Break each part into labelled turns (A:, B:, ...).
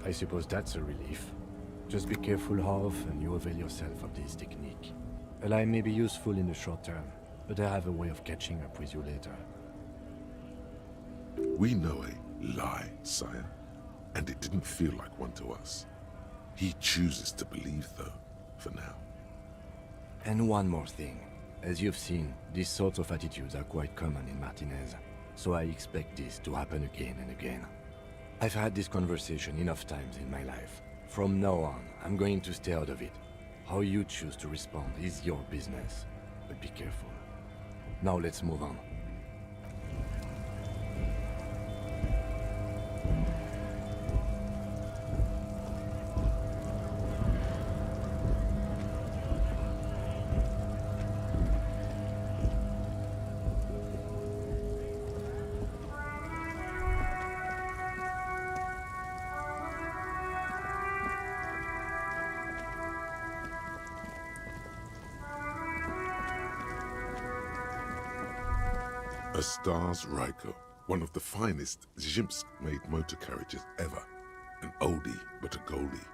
A: I suppose that's a relief. Just be careful how often you avail yourself of this technique. A lie may be useful in the short term, but I have a way of catching up with you later.
B: We know a lie, sire, and it didn't feel like one to us. He chooses to believe, though, for now.
A: And one more thing. As you've seen, these sorts of attitudes are quite common in Martinez, so I expect this to happen again and again. I've had this conversation enough times in my life. From now on, I'm going to stay out of it. How you choose to respond is your business, but be careful. Now let's move on.
B: A Stars Ryko, one of the finest Zhimsk-made motor carriages ever. An oldie, but a goldie.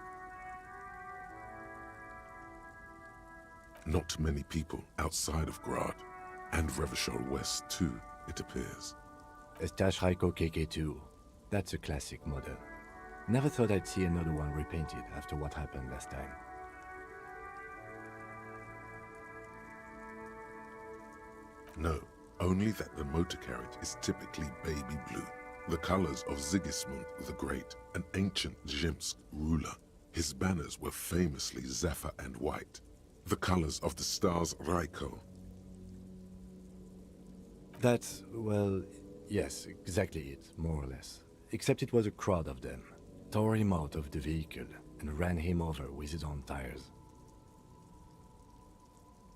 B: Not many people outside of Grad, and Revachol West too, it appears.
A: A Stash Ryko KK2. That's a classic model. Never thought I'd see another one repainted after what happened last time.
B: No, only that the motor carriage is typically baby blue, the colors of Sigismund the Great, an ancient Zhimsk ruler. His banners were famously zephyr and white, the colors of the Stars Ryko.
A: That's, well, yes, exactly it, more or less. Except it was a crowd of them. Tore him out of the vehicle and ran him over with his own tires.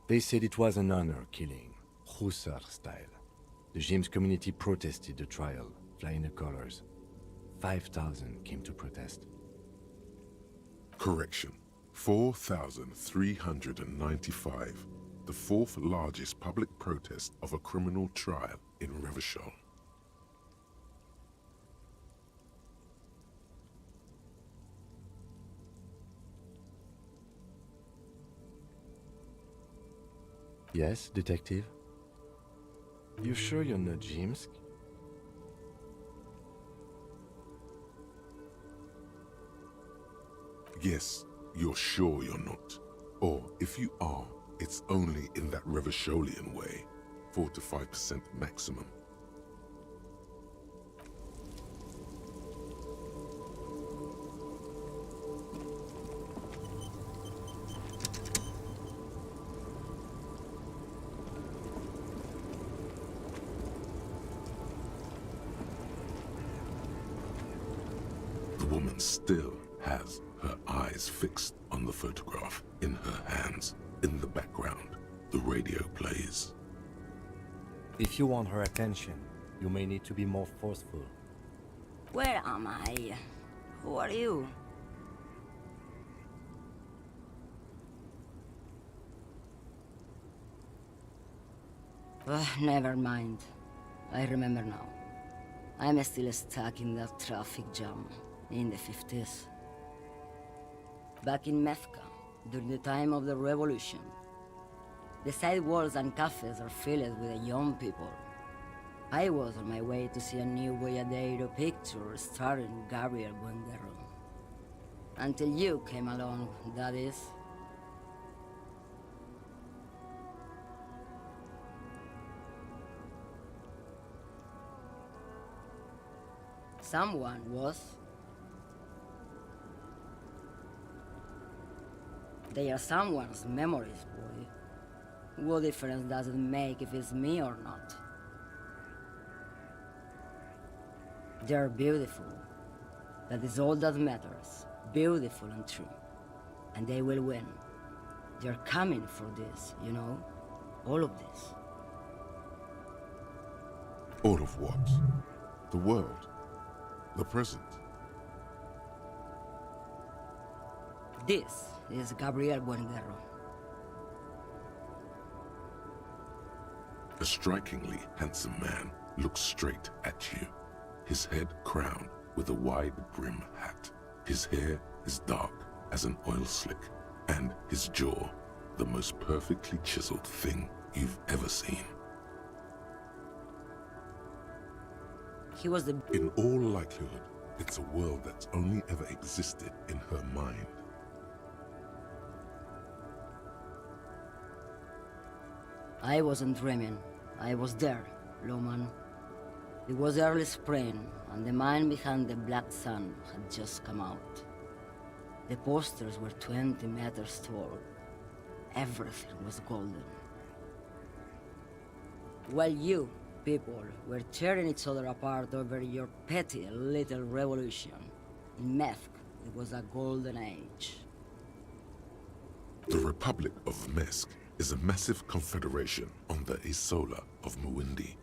A: They said it was an honor killing, Hussar style. The Zhimsk community protested the trial, flying the colors. 5,000 came to protest.
B: Correction, 4,395, the fourth largest public protest of a criminal trial in Revachol.
A: Yes, detective? You sure you're not Zhimsk?
B: Yes, you're sure you're not. Or if you are, it's only in that Revacholian way, 4 to 5% maximum. The woman still has her eyes fixed on the photograph in her hands. In the background, the radio plays.
A: If you want her attention, you may need to be more forceful.
C: Where am I? Who are you? Never mind. I remember now. I'm still stuck in that traffic jam in the 50s. Back in Methka, during the time of the revolution. The sidewalks and cafes are filled with young people. I was on my way to see a new Boyadero picture starring Gabriel Buenguerro. Until you came along, that is. Someone was. They are someone's memories, boy. What difference does it make if it's me or not? They're beautiful. That is all that matters. Beautiful and true. And they will win. They're coming for this, you know? All of this.
B: All of what? The world? The present?
C: This is Gabriel Buenguerro.
B: A strikingly handsome man looks straight at you, his head crowned with a wide brim hat. His hair is dark as an oil slick, and his jaw the most perfectly chiseled thing you've ever seen.
C: He was the...
B: In all likelihood, it's a world that's only ever existed in her mind.
C: I wasn't dreaming. I was there, Loman. It was early spring, and the mine behind the Black Sun had just come out. The posters were 20 meters tall. Everything was golden. While you, people, were tearing each other apart over your petty little revolution, in Methk, it was a golden age.
B: The Republic of Mesk is a massive confederation on the Isola of Muindi,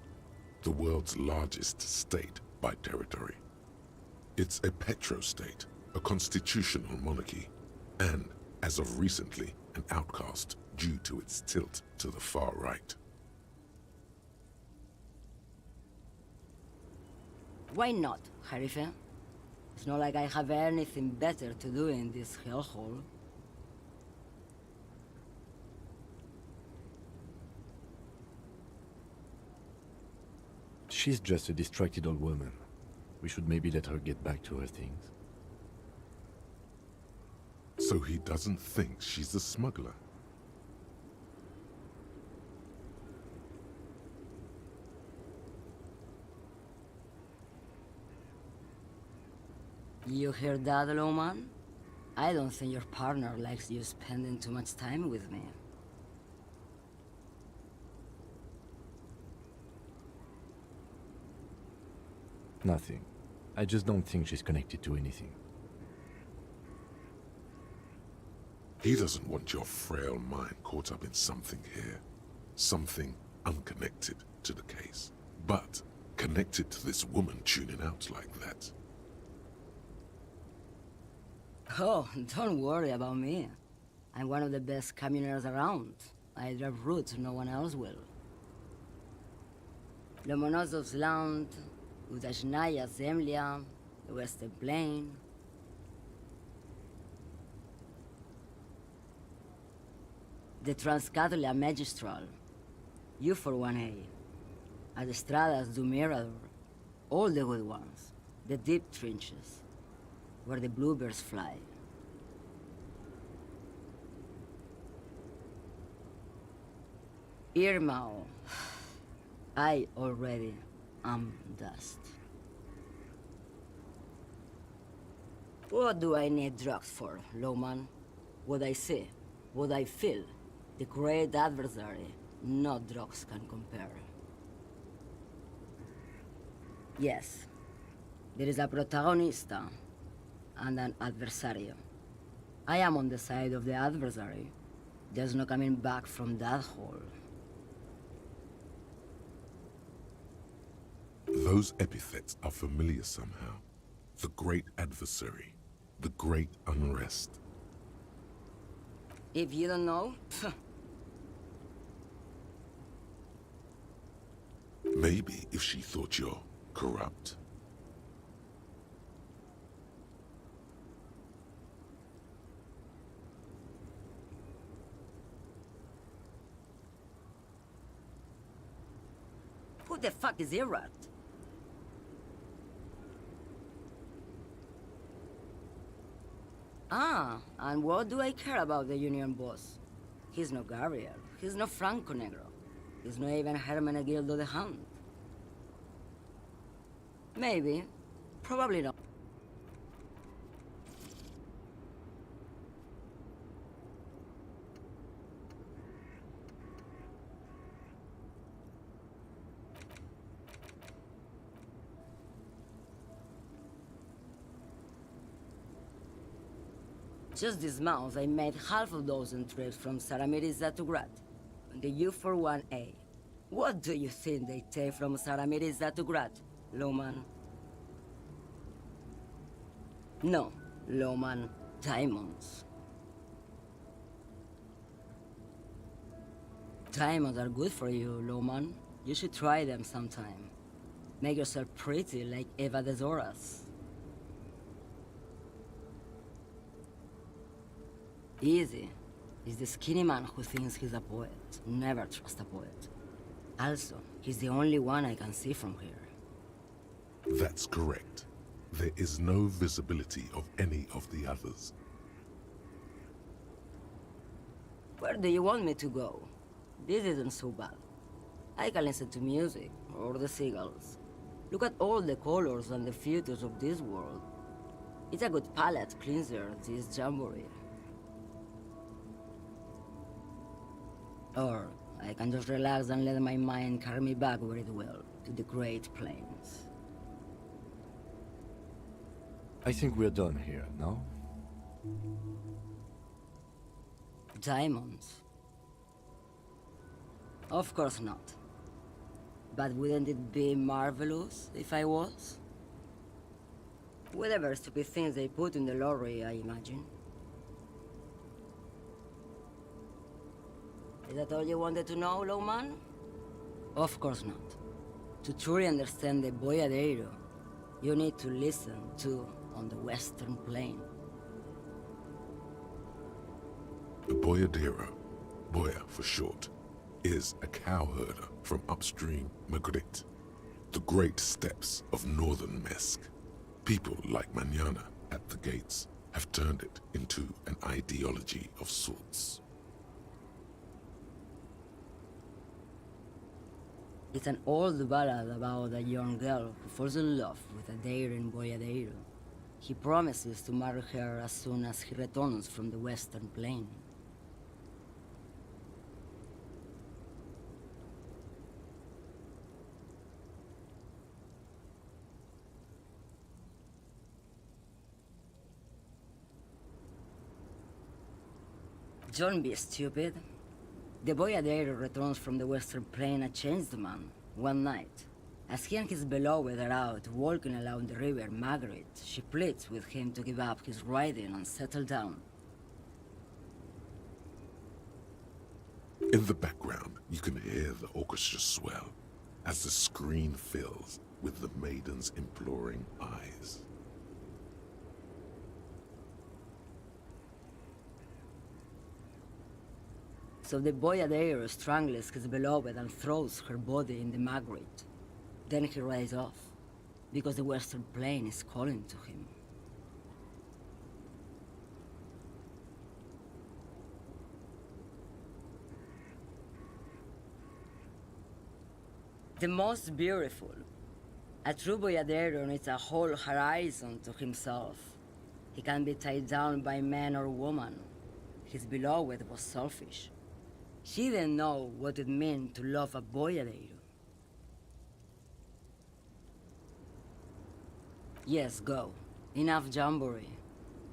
B: the world's largest state by territory. It's a petrostate, a constitutional monarchy, and, as of recently, an outcast due to its tilt to the far right.
C: Why not, Harife? It's not like I have anything better to do in this hellhole.
A: She's just a distracted old woman. We should maybe let her get back to her things.
B: So he doesn't think she's a smuggler.
C: You hear that, Loman? I don't think your partner likes you spending too much time with me.
A: Nothing. I just don't think she's connected to anything.
B: He doesn't want your frail mind caught up in something here. Something unconnected to the case, but connected to this woman tuning out like that.
C: Oh, don't worry about me. I'm one of the best communers around. I drive routes no one else will. Lomonosov's Land, Udashnaya Zemlya, the Western Plain. The Transcatolia Magistral, you for 1A. Adestradas du Mirador, all the good ones. The deep trenches, where the bluebirds fly. Irmao, I already am dust. What do I need drugs for, Loman? What I see, what I feel, the great adversary, no drugs can compare. Yes, there is a protagonista and an adversario. I am on the side of the adversary. There's no coming back from that hole.
B: Those epithets are familiar somehow. The great adversary, the great unrest.
C: If you don't know,
B: Maybe if she thought you're corrupt.
C: who the fuck is Irat? Ah, and what do I care about the Union boss? He's no Gabriel, he's no Franco Negro. He's not even Hermenegildo the Hound. Maybe, probably not. Just this month, I made half a dozen trips from Saramirizza to Grad, on the U41A. What do you think they take from Saramirizza to Grad, Loman? No, Loman, diamonds. Diamonds are good for you, Loman. You should try them sometime. Make yourself pretty like Eva de Zoras. Easy. He's the skinny man who thinks he's a poet. Never trust a poet. Also, he's the only one I can see from here.
B: That's correct. There is no visibility of any of the others.
C: Where do you want me to go? This isn't so bad. I can listen to music, or the seagulls. Look at all the colors and the features of this world. It's a good palate cleanser, this jamboree. Or I can just relax and let my mind carry me back where it will, to the Great Plains.
A: I think we're done here, no?
C: Diamonds? Of course not. But wouldn't it be marvelous if I was? Whatever stupid things they put in the lorry, I imagine. Is that all you wanted to know, Lowman? Of course not. To truly understand the Boyadero, you need to listen to on the Western Plain.
B: The Boyadero, Boya for short, is a cowherder from upstream Magritte, the great steppes of northern Mesk. People like Manana at the gates have turned it into an ideology of sorts.
C: It's an old ballad about a young girl who falls in love with a daring boyadero. He promises to marry her as soon as he returns from the Western Plain. Don't be stupid. The boyadero returns from the Western Plain a changed man, one night. As he and his beloved are out walking along the river Margaret, she pleads with him to give up his riding and settle down.
B: In the background, you can hear the orchestra swell as the screen fills with the maiden's imploring eyes.
C: So the boyadero strangles his beloved and throws her body in the Margaret. Then he rides off, because the Western Plain is calling to him. The most beautiful. A true boyadero needs a whole horizon to himself. He can be tied down by man or woman. His beloved was selfish. She didn't know what it meant to love a boyadero. Yes, go. Enough jamboree.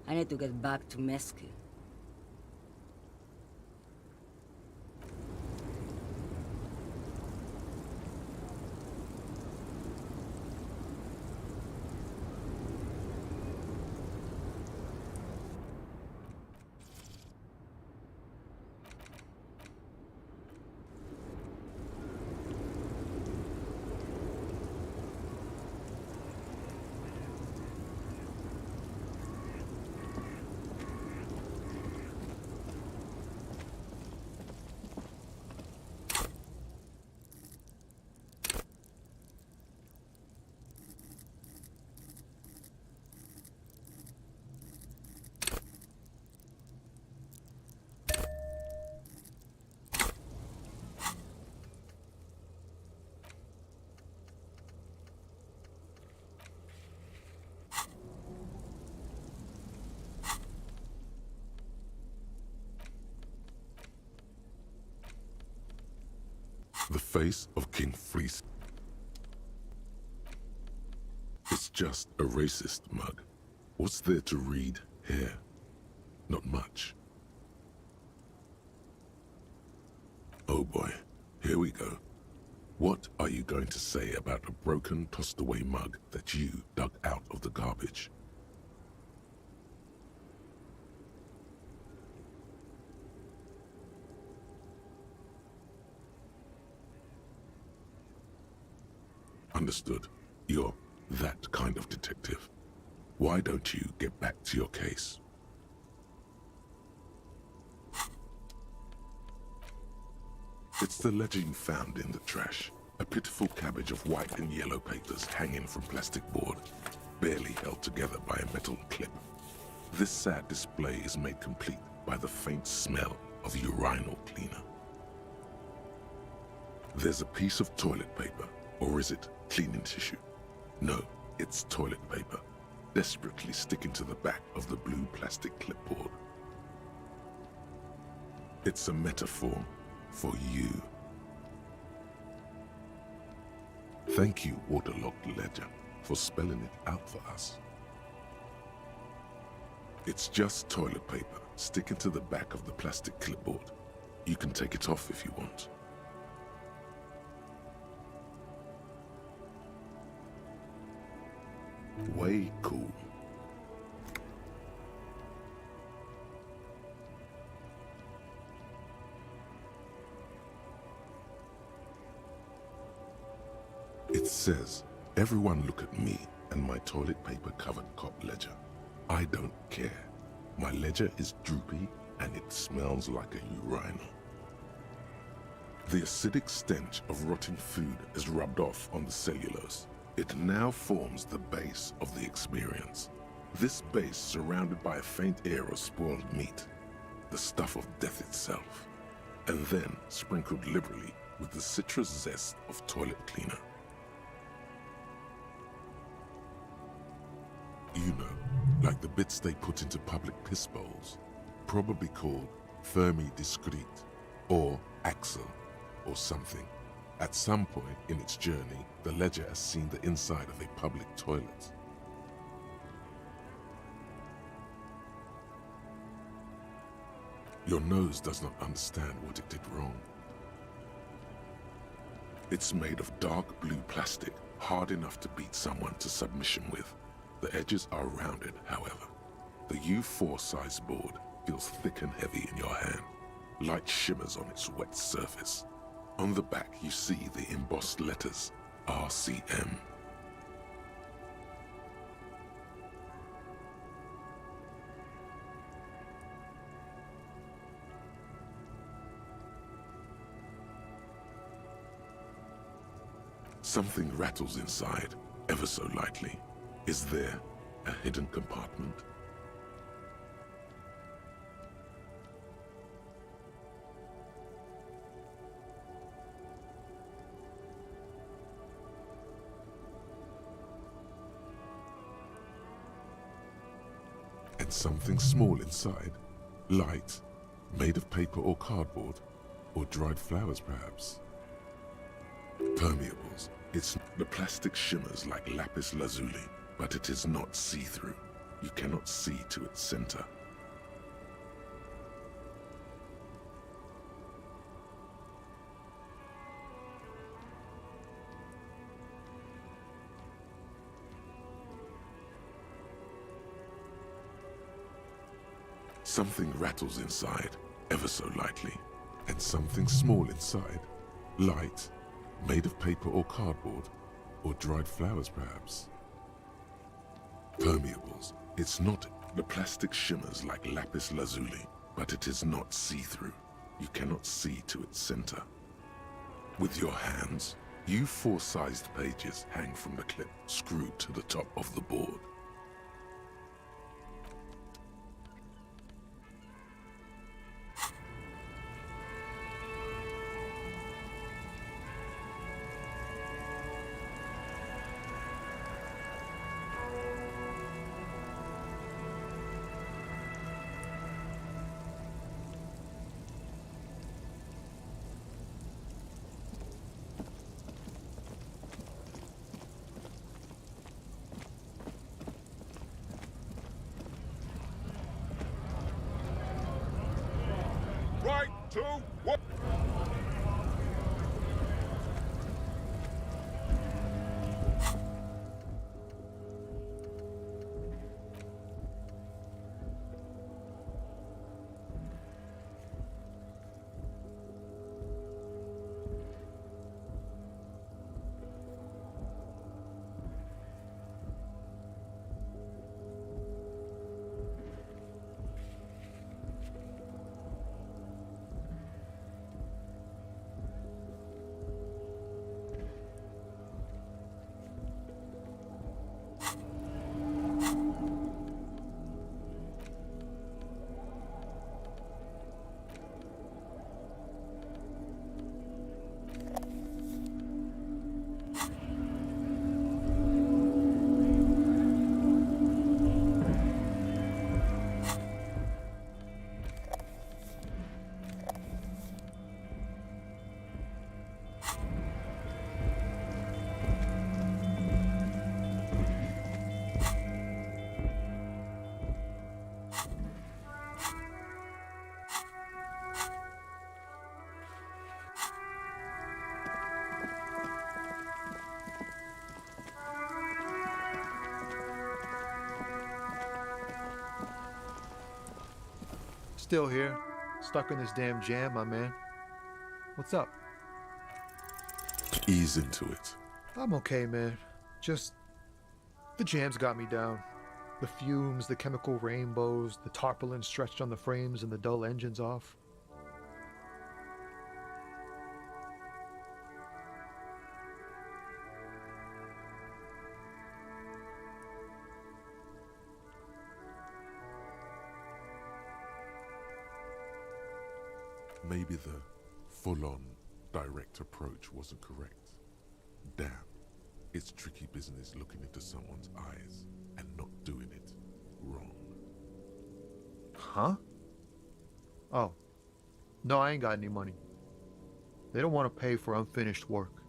C: I need to get back to Mesque.
B: The face of King Fleece. It's just a racist mug. What's there to read here? Not much. Oh boy, here we go. What are you going to say about a broken, tossed-away mug that you dug out of the garbage? Understood. You're that kind of detective. Why don't you get back to your case? It's the ledger you found in the trash. A pitiful cabbage of white and yellow papers hanging from plastic board, barely held together by a metal clip. This sad display is made complete by the faint smell of urinal cleaner. There's a piece of toilet paper, or is it cleaning tissue? No, it's toilet paper, desperately sticking to the back of the blue plastic clipboard. It's a metaphor for you. Thank you, waterlogged ledger, for spelling it out for us. It's just toilet paper sticking to the back of the plastic clipboard. You can take it off if you want. Way cool. It says, everyone look at me and my toilet paper covered cop ledger. I don't care. My ledger is droopy and it smells like a urinal. The acidic stench of rotting food is rubbed off on the cellulose. It now forms the base of the experience. This base surrounded by a faint air of spoiled meat, the stuff of death itself, and then sprinkled liberally with the citrus zest of toilet cleaner. You know, like the bits they put into public piss bowls, probably called Fermi Discrete or Axel or something. At some point in its journey, the ledger has seen the inside of a public toilet. Your nose does not understand what it did wrong. It's made of dark blue plastic, hard enough to beat someone to submission with. The edges are rounded, however. The U4 size board feels thick and heavy in your hand. Light shimmers on its wet surface. On the back, you see the embossed letters, RCM. Something rattles inside, ever so lightly. Is there a hidden compartment? And something small inside, light, made of paper or cardboard, or dried flowers perhaps. Permeables. The plastic shimmers like lapis lazuli, but it is not see-through. You cannot see to its center. Something rattles inside, ever so lightly, and something small inside, light, made of paper or cardboard, or dried flowers perhaps. Permeables. It's not. The plastic shimmers like lapis lazuli, but it is not see-through. You cannot see to its center. With your hands, U4-sized pages hang from the clip screwed to the top of the board.
D: Right, 2, 1. Still here, stuck in this damn jam, my man. What's up?
B: Ease into it.
D: I'm okay, man. Just the jam's got me down. The fumes, the chemical rainbows, the tarpaulin stretched on the frames and the dull engines off.
B: Maybe the full-on, direct approach wasn't correct. Damn, it's tricky business looking into someone's eyes and not doing it wrong.
D: Huh? Oh. No, I ain't got any money. They don't want to pay for unfinished work.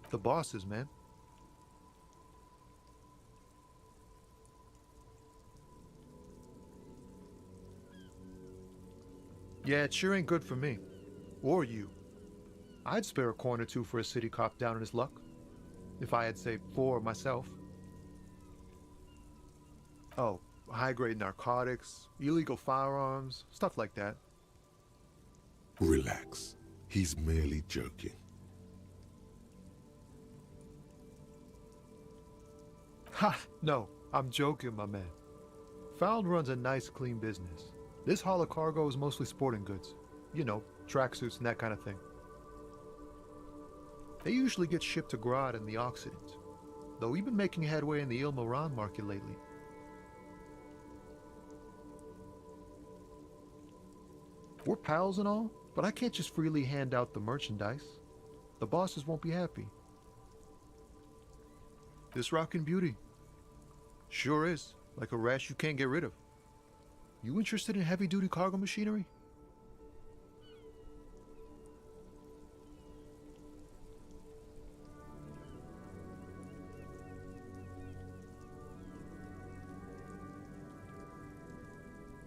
D: The bosses, man. Yeah, it sure ain't good for me. Or you. I'd spare a coin or two for a city cop down in his luck. If I had saved 4 myself. Oh, high-grade narcotics, illegal firearms, stuff like that.
B: Relax. He's merely joking.
D: Ha! No, I'm joking, my man. Found runs a nice, clean business. This haul of cargo is mostly sporting goods. You know, tracksuits and that kind of thing. They usually get shipped to Grodd in the Occident, though we've been making headway in the Il Moran market lately. We're pals and all, but I can't just freely hand out the merchandise. The bosses won't be happy. This rockin' beauty. Sure is, like a rash you can't get rid of. You interested in heavy-duty cargo machinery?